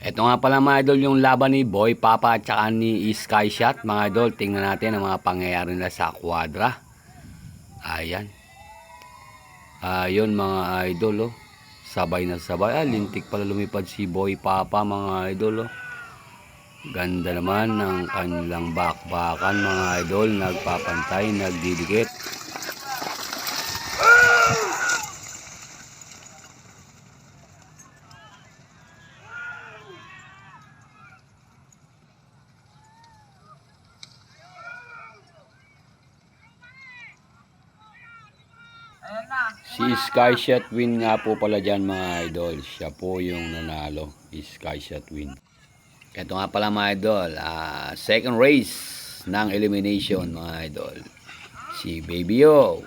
Ito nga pala mga idol yung laban ni Boy Papa at saka ni Sky Shot. Mga idol, tingnan natin ang mga pangyayari nila sa Quadra. Ayan. Ayun mga idol, oh. Sabay na sabay. Lintik pala lumipad si Boy Papa mga idol, oh. Ganda naman ng kanilang bakbakan mga idol. Nagpapantay, nagdidikit. Si Sky Shot Win nga po pala dyan mga idol. Siya po yung nanalo. Sky Shot Win. Ito nga pala mga idol. Second race ng elimination mga idol. Si Baby O.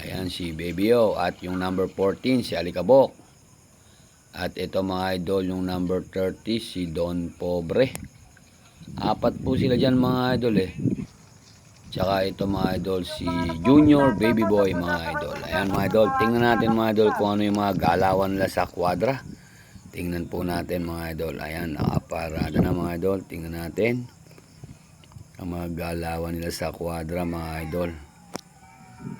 Ayan si Baby O. At yung number 14 si Alikabok. At ito mga idol yung number 30 si Don Pobre. Apat po sila dyan mga idol eh. Tsaka ito mga idol si Junior Baby Boy mga idol. Ayan mga idol, tingnan natin mga idol kung ano yung mga galawan nila sa Quadra. Tingnan po natin mga idol. Ayan, nakaparada na mga idol. Tingnan natin ang mga galawan nila sa Quadra mga idol.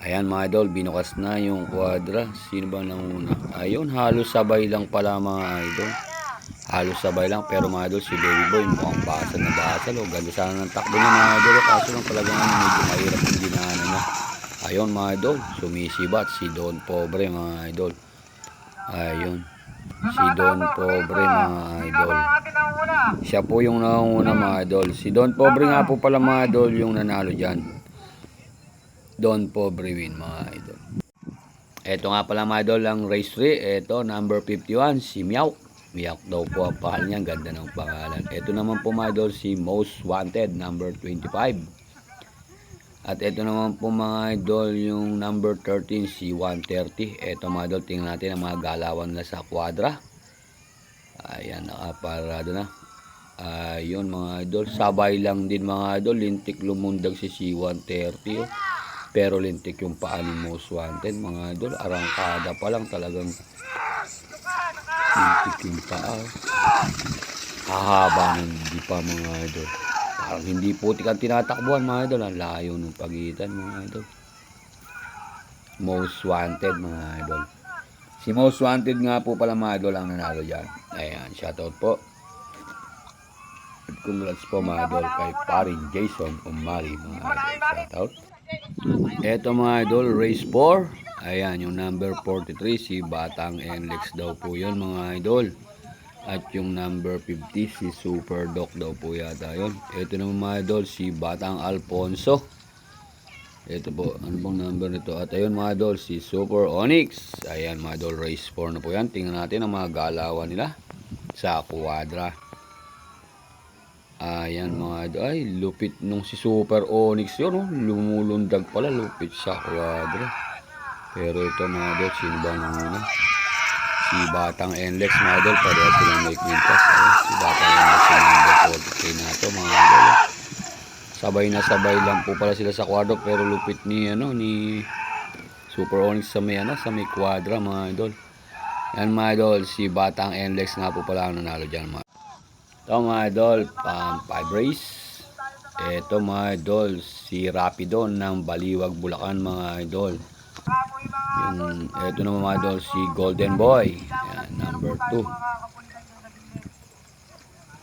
Ayan mga idol, binukas na yung Quadra. Sino ba nanguna? Ayun, halos sabay lang pala mga idol. Halos sabay lang, pero mga idol si Baby Boy mukhang basal na basal. Ganda sana ng takbo niya mga idol. Kaso lang talagang medyo mahirap yung dinaanan niya. Ayun mga idol, sumisibat si Don Pobre mga idol. Ayun, si Don Pobre mga idol. Siya po yung nanguna mga idol. Si Don Pobre nga po pala mga idol yung nanalo dyan. Don Pobre win mga idol. Ito nga pala mga idol ang race 3. Ito number 51 si Meow. Miyak daw po ang pangalan niya. Ganda ng pangalan. Ito naman po mga idol si Most Wanted number 25. At ito naman po mga idol yung number 13 si 130. Ito mga idol, tingnan natin ang mga galawan nila sa Quadra. Ayan, nakaparado na. Ayun mga idol, sabay lang din mga idol. Lintik lumundag si C130 oh. Pero lintik yung paa ni Most Wanted mga idol. Arangkada pa lang talagang lintik yung paa. Hahaba ng hindi pa mga idol. Parang hindi putik ang tinatakbuhan mga idol. Ang layo ng pagitan mga idol. Most Wanted mga idol. Si Most Wanted nga po pala mga idol ang nanalo dyan. Ayan, shoutout po. At congrats po mga idol kay paring Jason Umari mga idol. Shoutout. Eto mga idol, race 4. Ayan, yung number 43 si Batang Enlex daw po yun mga idol. At yung number 50 si Super Doc daw po yata yun. Ito naman mga idol si Batang Alfonso. Ito po, ano bang number nito? At ayun mga idol si Super Onyx. Ayan mga idol, race 4 na po yan. Tingnan natin ang mga galawan nila sa Quadra. Ayan mga idol, ay lupit nung si Super Onyx yun, oh. Lumulundag pala, lupit sa Quadra. Pero ito mga idol, sino ba nanguna? Si Batang Enlex mga idol, pareha silang may kwintas. Si Batang Enlex yung number 43 na ito mga idol. Sabay na sabay lang po pala sila sa Quadra, pero lupit ni Super Onyx sa may Quadra mga idol. Yan mga idol, si Batang Enlex nga po pala ang nanalo dyan mga. Ito mga idol, 5 race. Ito mga idol, si Rapido ng Baliwag, Bulacan mga idol. Ito naman mga idol, si Golden Boy. Ayan, number 2.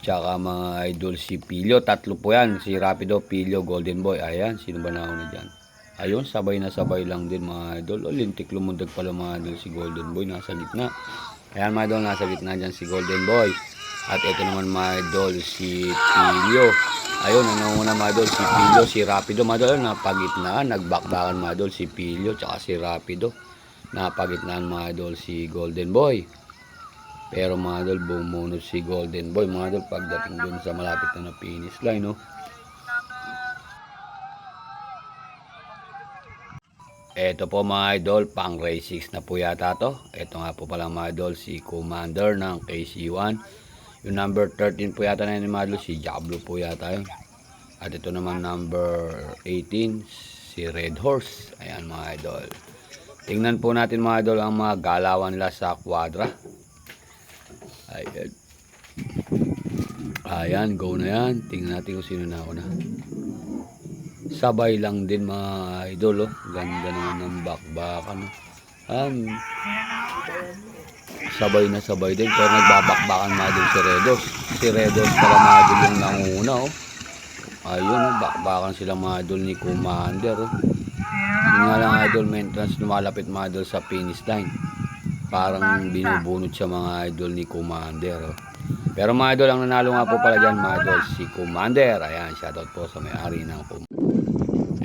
Tsaka mga idol, si Pilio. Tatlo po yan, si Rapido, Pilio, Golden Boy. Ayan, sino ba nauna dyan? Ayun, sabay na sabay lang din mga idol. Lintik lumundag pala mga idol si Golden Boy, nasa gitna. Ayan mga idol, nasa gitna dyan si Golden Boy. At ito naman mga idol si Pilio. Ayun, ano muna mga idol si Pilio, si Rapido mga idol. Napagitnaan, nagbakbakan mga idol si Pilio tsaka si Rapido. Napagitnaan mga idol si Golden Boy. Pero mga idol, bumunod si Golden Boy mga idol pagdating dun sa malapit na finish line, no? Ito po mga idol, pang race 6 na po yata to. Ito nga po pala mga idol si Commander ng KC1. Yung number 13 po yata na yun mga idol, si Diablo po yata yun. At ito naman number 18, si Red Horse. Ayan mga idol. Tingnan po natin mga idol ang mga galawan nila sa Quadra. Ayan. Ayan, go na yan. Tingnan natin kung sino na una. Sabay lang din mga idol, oh. Ganda naman ng bakbakan, oh. Sabay na sabay din, pero nagbabakbakan mga idol si Redos. Si Redos pala mga idol yung nanguna, oh. Ayun, oh, bakbakan sila mga idol ni Commander, oh. Yun nga lang idol, maintenance lumalapit mga idol sa finish line. Parang binubunot siya mga idol ni Commander, oh. Pero mga idol, ang nanalo nga po pala dyan mga idol, si Commander. Ayan, shoutout po sa may-ari ng Commander.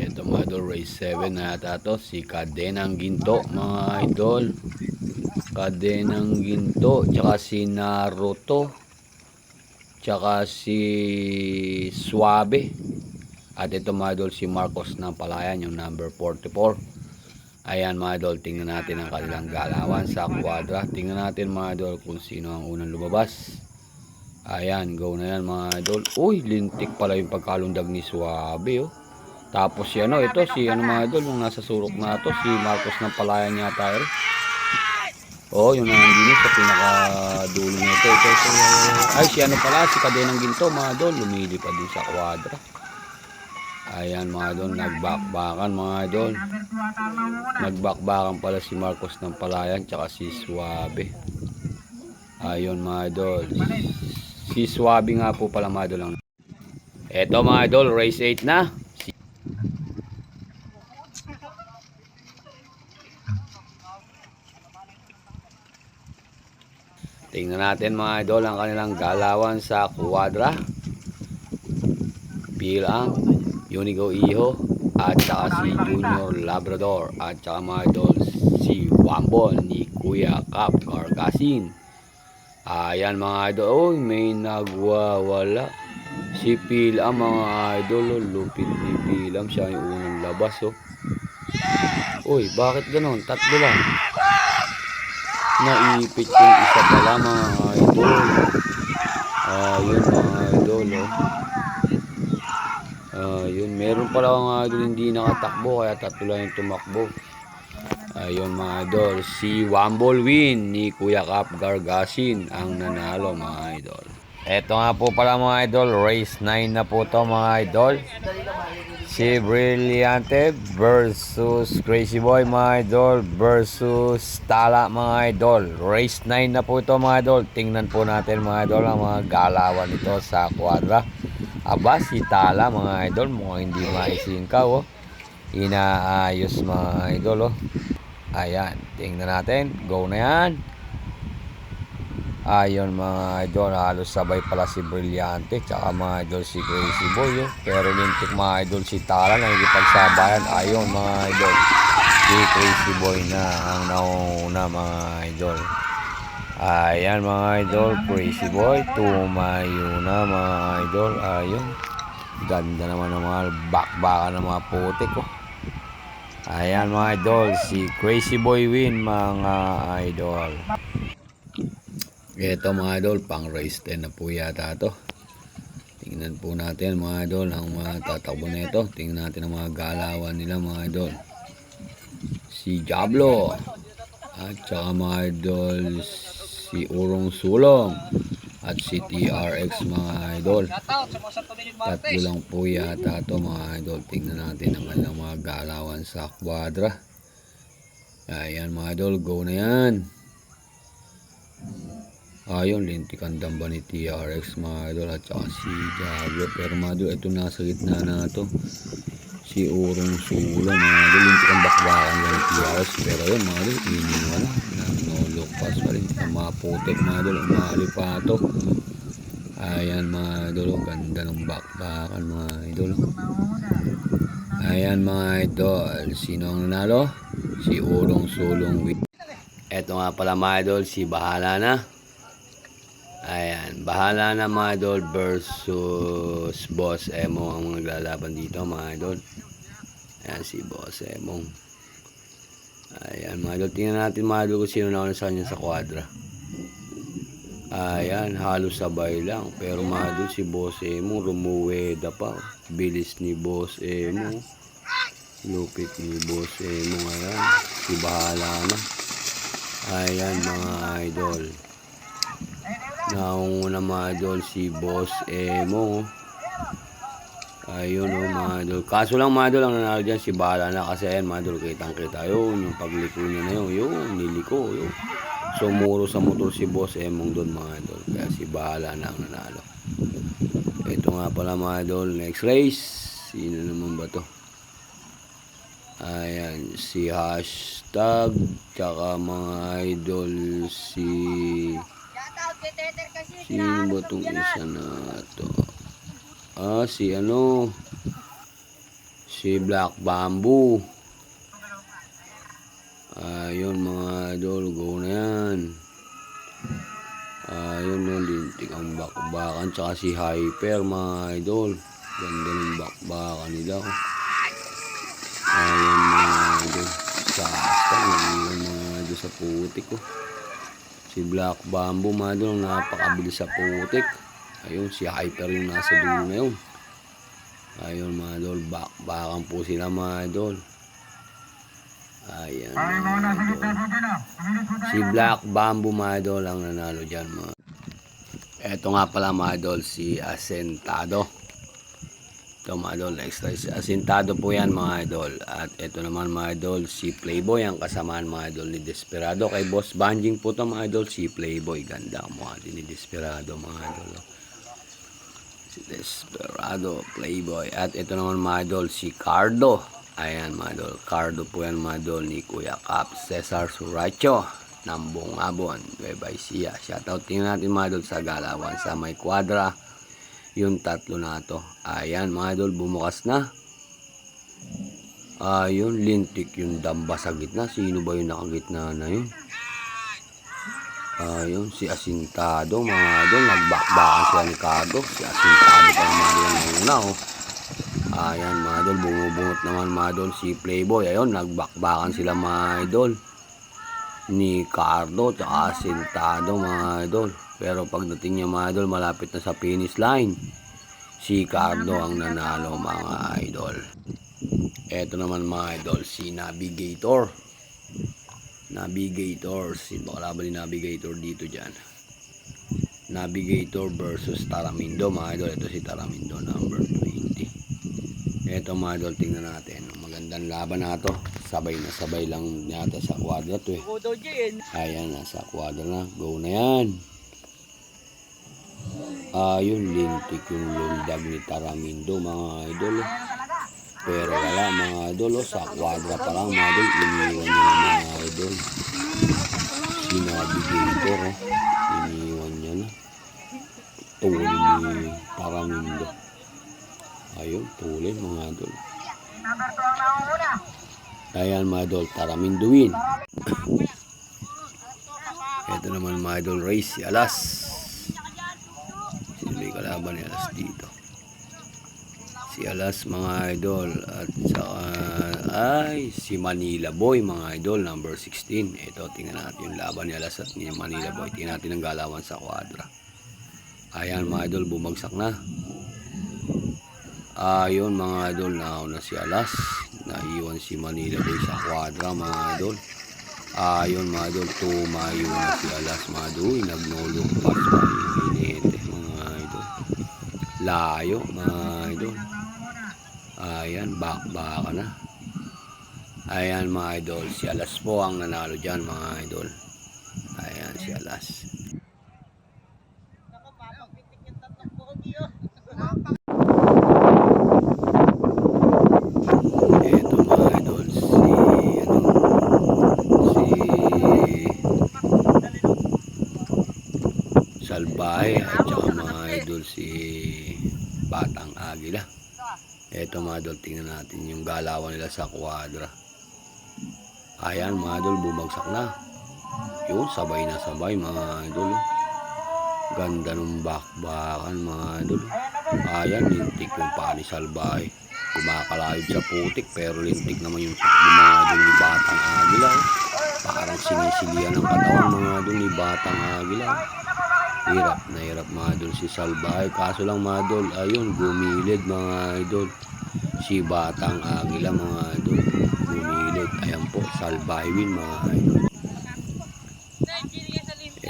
Ito mga idol, race 7 na yata to, si Cadenang Ginto mga idol. Cadenang Ginto, tsaka si Naruto, tsaka si Suabe. At ito mga idol, si Marcos ng Palayan, yung number 44. Ayan mga idol, tingnan natin ang kanilang galawan sa kwadra. Tingnan natin mga idol kung sino ang unang lumabas. Ayan, go na yan mga idol. Uy, lintik pala yung pagkalundag ni Suabe, oh. Tapos si ano, ito si ano mga idol, yung nasa surok na to, si Marcos ng Palayan yata, eh. Oh, yung nandito sa pinakadulo nito. Ito. Ay, si ano pala, si Cadenang Ginto mga idol, lumilipad din sa kwadra. Ayan mga idol, nagbakbakan mga idol. Nagbakbakan pala si Marcos ng Palayan tsaka si Suabe. Ayun mga idol. Si Suabe nga po pala mga idol. Eto mga idol, race 8 na. Tingnan natin mga idol ang kanilang galawan sa kwadra. Bilang Unigo Iho at saka si Junior Labrador at saka mga idol si Wambol ni Kuya Cap Carcasin. Ayan mga idol, oh, may nagwawala si Pilam mga idol, oh, lupit ni Pilam, siya yung unang labas, oh. Uy, bakit ganon? Tatlo lang. Naipit yung isa pala mga idol. Ayun mga idol, oh. Ayun, meron pala mga idol hindi nakatakbo, kaya tatlo lang yung tumakbo. Ayun mga idol, si Wambol Win ni Kuya Cap Gargasin ang nanalo mga idol. Eto nga po pala mga idol, race 9 na po to mga idol. Si Brillante versus Crazy Boy mga idol versus Tala mga idol. Race 9 na po ito mga idol. Tingnan po natin mga idol ang mga galawan nito sa kwadra. Aba, si Tala mga idol, mukhang hindi maisingkaw, oh. Inaayos mga idol, oh. Ayan, tingnan natin. Go na yan. Ayun mga idol, halos sabay pala si Brillante tsaka mga idol si Crazy Boy, oh. Pero lintik mga idol si Tala na nakikipagsabayan. Ayun mga idol, si Crazy Boy na ang nauna mga idol. Ayan mga idol, Crazy Boy tumayo na mga idol. Ayun, ganda naman ng mga bakbaka ng mga putik, oh. Ayan mga idol, si Crazy Boy Win mga idol. Ito mga idol, pang race 10 na po yata to. Tingnan po natin mga idol ang mga tatakbo na ito. Tingnan natin ang mga galawan nila mga idol. Si Diablo at saka mga idol si Urong Sulong at si TRX mga idol. Tatlo lang po yata to mga idol. Tingnan natin ang kanilang mga galawan sa kwadra. Ayan mga idol, go na yan. Ayun, lintik ang damba ni TRX mga idol at saka si Diablo. Pero mga idol, ito nasa gitna na to, si Urong Sulong mga idol. Lintik ang bakbakan lang ni TRX. Pero yun mga idol, iniwan na, no look pass pa rin ang mga putik mga idol, umali pa to. Ayan mga idol, ganda ng bakbakan mga idol. Ayan mga idol, sino ang nanalo? Si Urong Sulong. Eto nga pala mga idol, si Bahala Na. Ayan, Bahala Na mga idol versus Boss Emo ang mga lalaban dito mga idol. Ayan si Boss Emo. Ayan mga idol, tingnan natin mga idol kung sino na sa kanya sa kwadra. Ayan, halos sabay lang. Pero mga idol, si Boss Emo rumuweda pa. Bilis ni Boss Emo. Lupit ni Boss Emo. Ayan, si Bahala Na. Ayan mga idol, Naunguna mga idol si Boss Emo. Ayun mga idol. Kaso lang mga idol, ang nanalo dyan si Bala na, kasi ayan mga idol, kitang kita yun, yung pagliko niya na yun, niliko yun. Sumuro sa motor si Boss Emong doon mga idol, kaya si Bala na ang nanalo. Ito nga pala mga idol, next race. Sino naman ba to? Ayan, si Hashtag, tsaka mga idol si... Sino ba tong isa na to? Si ano, si Black Bamboo. Ayun mga idol, go na yan. Ayun no, lintik ang bakbakan, tsaka si Hyper mga idol. Ganda ng bakbakan nila. Ayun mga idol, sa astang mga idol sa putik ko. Si Black Bamboo mga idol, napakabilis sa putik. Ayun, si Hyper yung nasa dulo na yun. Ayun mga idol, bakbakan po sila mga idol. Ayan mga idol. Si Black Bamboo mga idol ang nanalo dyan mga. Eto nga pala mga idol, si Asentado. Ito mga idol, next race. Asentado po yan mga idol. At ito naman mga idol, si Playboy ang kasamaan mga idol ni Desperado. Kay Boss Banjing po ito mga idol, si Playboy. Ganda ang mukha din ni Desperado mga idol. Si Desperado, Playboy. At ito naman mga idol, si Cardo. Ayan mga idol, Cardo po yan mga idol ni Kuya Cap Cesar Suracho ng Bungabon, Nueva Ecija. Shoutout din natin mga idol sa galawan sa may kwadra, yung tatlo na to. Ayan mga idol, bumukas na. Ayun, lintik yung damba sa gitna. Sino ba yung nakagitna na yun? Ayun, si Asintado mga idol, nagbakbakan sila ni Cardo. Si Asintado pa yung mga idol na una oh. Ayan mga idol, bumubungot naman mga idol si Playboy. Ayun, nagbakbakan sila mga idol ni Cardo tsaka Asintado mga idol. Pero pagdating niya mga idol, malapit na sa finish line, si Cardo ang nanalo mga idol. Eto naman mga idol, si Navigator. Navigator, sino kalaban ni Navigator dito dyan? Navigator versus Taramindo mga idol. Ito si Taramindo, number 20. Eto mga idol, tingnan natin. Magandang laban na to. Sabay na sabay lang yata sa kwadra to eh. Ayan, nasa kwadra na. Go na yan. Ayun, lintik yung lundag ni Taramindo mga idol. Pero wala mga idol, sa kwadra pa lang mga idol, iniwan niya na mga idol. Si Navigator, iniwan niya na. Tuloy ni Taramindo. Ayun, tuloy mga idol. Ayan mga idol, Taramindo win. Ito naman mga idol, race si Alas. Sino may kalaban ni Alas dito? Si Alas mga idol. At saka ay si Manila Boy mga idol, number 16. Ito, tingnan natin yung laban ni Alas at ni Manila Boy. Tingnan natin ang galawan sa kwadra. Ayan mga idol, bumagsak na. Ayun mga idol, nauna si Alas. Naiwan si Manila Boy sa kwadra mga idol. Ayun mga idol, tumayo na si Alas mga idol. Nagnolok pa sa inete mga idol. Layo mga idol. Ayan, bakbaka na. Ayan mga idol, si Alas po ang nanalo dyan mga idol. Ayan si Alas. Ito mga idol, si Salbahe at saka mga idol si Batang Agila. Ito mga idol, tingnan natin yung galawan nila sa kwadra. Ayan mga idol, bumagsak na. Yun, sabay na sabay mga idol. Ganda ng bakbakan mga idol. Ayan, lintik yung paa ni Salbahe. Kumakalayod sa putik, pero lintik naman yung takbo mga idol ni Batang Agila. Parang sinisilian ng katawan mga idol ni Batang Agila. Hirap na hirap mga idol si Salbahe. Kaso lang mga idol, ayun, gumilid mga idol. Si Batang Agila mga idol, gumilid. Ayan po, Salbahe win mga idol.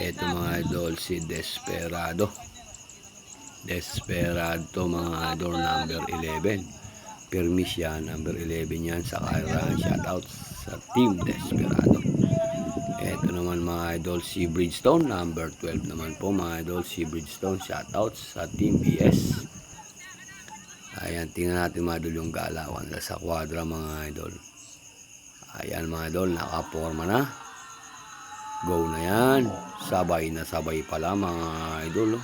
Ito mga idol, si Desperado. Desperado mga idol, number 11. Permis yan, number 11 yan sa Kairan. Shoutout sa Team Desperado. Ito naman mga idol, si Bridgestone, number 12 naman po mga idol, si Bridgestone. Shoutout sa Team BS. Ayan, tingnan natin mga idol yung galawan sa kwadra mga idol. Ayan mga idol, nakaporma na. Go na yan. Sabay na sabay pala mga idol.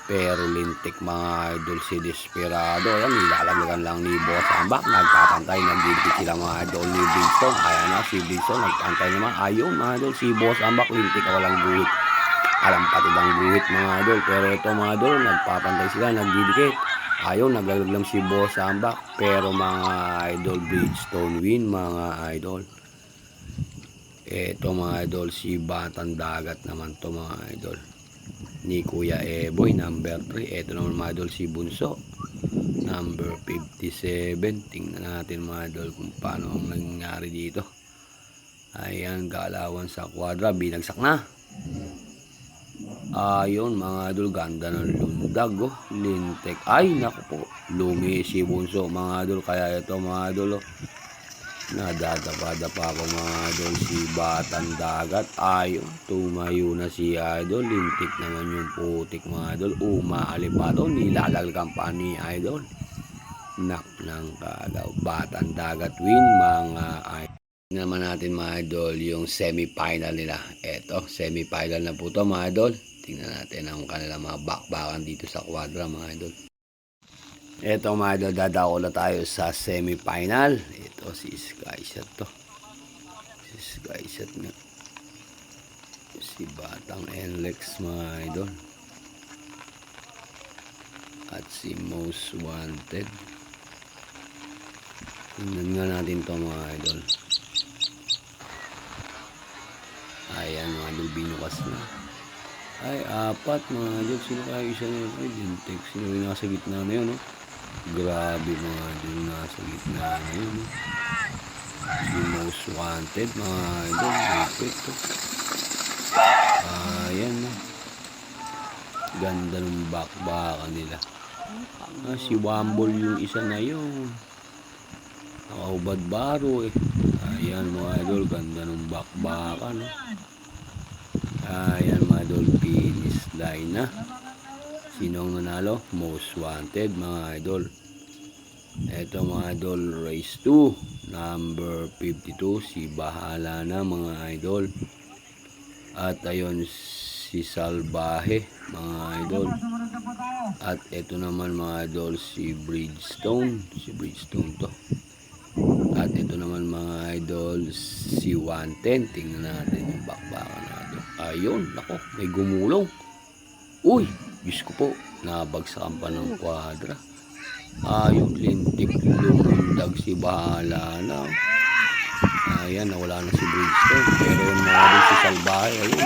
Pero lintik mga idol si Desperado. Ayan, nilalaglagan lang ni Boss Ambak. Nagpapantay, naglintik sila mga idol ni Bridgestone. Ayan na, si Bridgestone nagpantay naman. Ayun mga idol, si Boss Ambak lintik, walang guhit. Alam pati bang guhit mga idol. Pero ito mga idol, nagpapantay sila, nagdidikit. Ayun, naglalaglam si Boss Ambak. Pero mga idol, Bridgestone win mga idol. Ito mga idol, si Batang Dagat naman to mga idol ni Kuya Eboy, number 3. Ito naman mga idol, si Bunso, number 57. Tingnan natin mga idol kung paano ang nangyari dito. Ayan, galawan sa kwadra, binagsak na. Ayun mga idol, ganda ng lundag, oh. Lintek, ay naku po, lumi si Bunso mga idol. Kaya ito mga idol, oh, nadadapa-dapa ko mga idol si Batang Dagat. Ayun, tumayo na si idol. Lintik naman yung putik mga idol. Umaalip pa to, nilalaglagan pa ni idol. Nak ng kagaw. Batang Dagat win mga idol. Tingnan naman natin mga idol yung semi-final nila. Eto, semi-final na po to mga idol. Tingnan natin ang kanilang mga bakbakan dito sa kwadra mga idol. Eto mga idol, dadako na tayo sa semi-final. Ito si Skyshot to. Si Skyshot nga. Si Batang Enlex mga idol. At si Most Wanted. Tingnan nga natin to mga idol. Ayan mga idol, binukas na. Ay, apat mga idol. Sino kaya isa na yun? Ay, lintik. Sino yung nasa gitna na yun, no? Grabe mga idol, nasa gitna na yun, no? Si Most Wanted mga idol. Lupit to. Ayan, no? Ganda ng bakbakan nila. Si Wambol yung isa na yun. Nakahubad baro eh. Ayan mga idol, ganda ng bakbakan, no? Ayan mga idol, finish line na. Sino ang nanalo? Most Wanted mga idol. Ito mga idol, race 2, number 52, si Bahala na mga idol. At ayun, si Salbahe mga idol. At ito naman mga idol, si Bridgestone. Si Bridgestone to. At ito naman mga idol, si 110. Tingnan natin yung bakbakan natin. Ayun, nako, may gumulong. Uy, Diyos ko po, nabagsakan pa ng kwadra. Ayun, lintik, lumundag si Bahala na. Ayan, nawala na si Bridgestone. Pero yung mga idol, si Salbahe, ayun,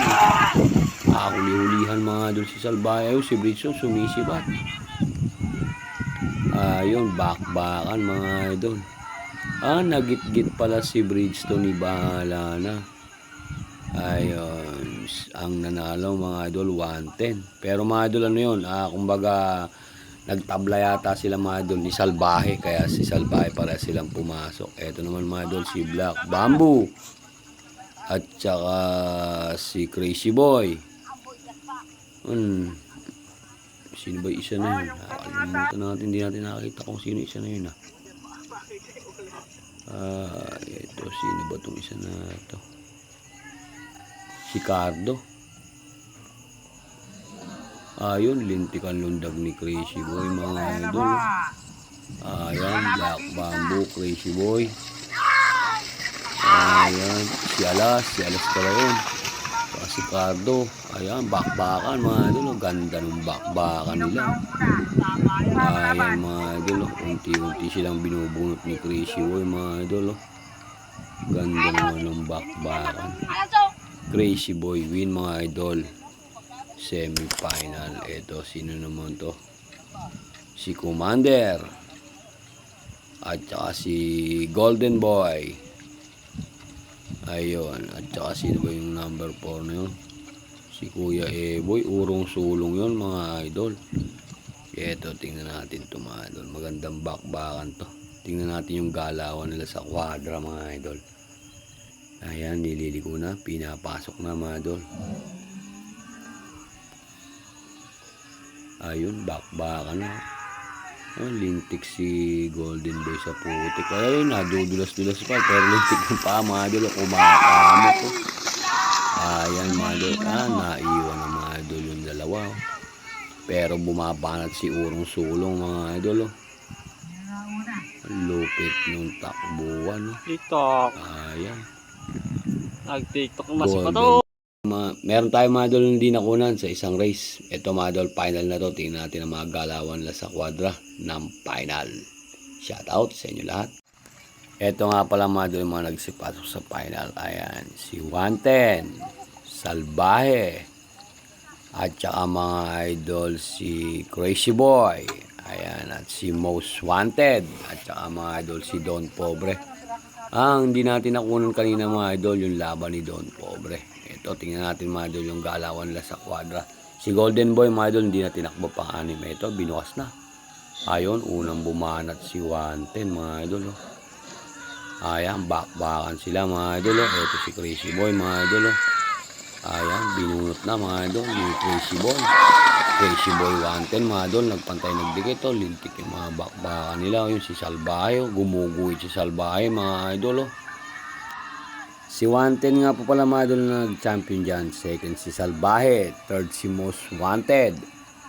nakakuli-hulihan mga idol si Salbahe. Ayun, si Bridgestone sumisibat. Ayun, bakbakan mga idol. Nagit-git pala si Bridgestone ni Bahala na. Ayun, ang nanalo mga idol, 110. Pero mga idol, ano yun, kumbaga, nagtabla yata sila mga idol ni Salbahe. Kaya si Salbahe para silang pumasok. Ito naman mga idol, si Black Bamboo. At saka si Crazy Boy. Sino ba isa na yun? Nakalimutan natin, hindi natin nakakita kung sino isa na yun. Ito, sino ba itong isa na ito? Si Cardo. Ayun, lintikan lundag ni Crazy Boy mga idol. Ayan, Black Bamboo, Crazy Boy. Ayan, si Alas pala yun. Si Cardo. Ayan, bakbakan mga idol. Ganda ng bakbakan nila. Ayan mga idol, unti-unti silang binubunot ni Crazy Boy mga idol. Ganda naman ng bakbakan. Crazy Boy win mga idol. Semi-final. Ito, sino naman to? Si Commander. At saka si Golden Boy. Ayun. At saka sino ba yung number 4 na yun? Si Kuya Eboy, urong sulong yon mga idol. Eto, tingnan natin to mga idol. Magandang bakbakan to. Tingnan natin yung galawan nila sa kwadra mga idol. Ayan, nililiko na. Pinapasok na mga idol. Ayun, bakbakan na. Lintik si Golden Boy sa putik. Ayun, nadudulas-dulas pa. Pero lintik yung paa mga idol. Kumakamot to. Ayan mga idol. Naiwan na mga idol yung dalawa. Pero bumabanat si urong sulong mga idol. Lupit yung takbuhan. TikTok. Ayan. Nag-TikTok na si Golden. Pato. Meron tayong mga idol hindi nakunan sa isang race. Ito mga idol, final na to. Tingnan natin ang mga galawan nila sa kwadra ng final. Shout out sa inyo lahat. Ito nga pala mga idol, mga nagsipasok sa final. Ayan, si Wanten, Salbahe, at saka mga idol si Crazy Boy. Ayan, at si Most Wanted. At saka mga idol si Don Pobre. Ang hindi natin nakunan kanina mga idol, yung laban ni Don Pobre. Ito, tingnan natin mga idol yung galawan nila sa kwadra. Si Golden Boy mga idol, hindi na tinakbo pang anim. Ito, binukas na. Ayun, unang bumanat si Wanten mga idol. Ayan, bakbakan sila mga idol. Ito si Crazy Boy mga idol. Ayan, binunot na mga idol yung Crazy Boy. Crazy Boy Wanten mga idol, nagpantay nagdikit to. Lintik yung mga bakbakan nila. Yung si Salbahe, gumuguhit si Salbahe mga idol. Si Wanten nga po pala mga idol na nag-champion dyan. Second si Salbahe, third si Most Wanted,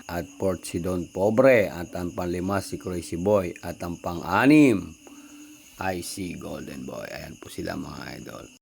at fourth si Don Pobre, at ang panglima si Crazy Boy, at ang pang-anim ay si Golden Boy. Ayan po sila mga idol.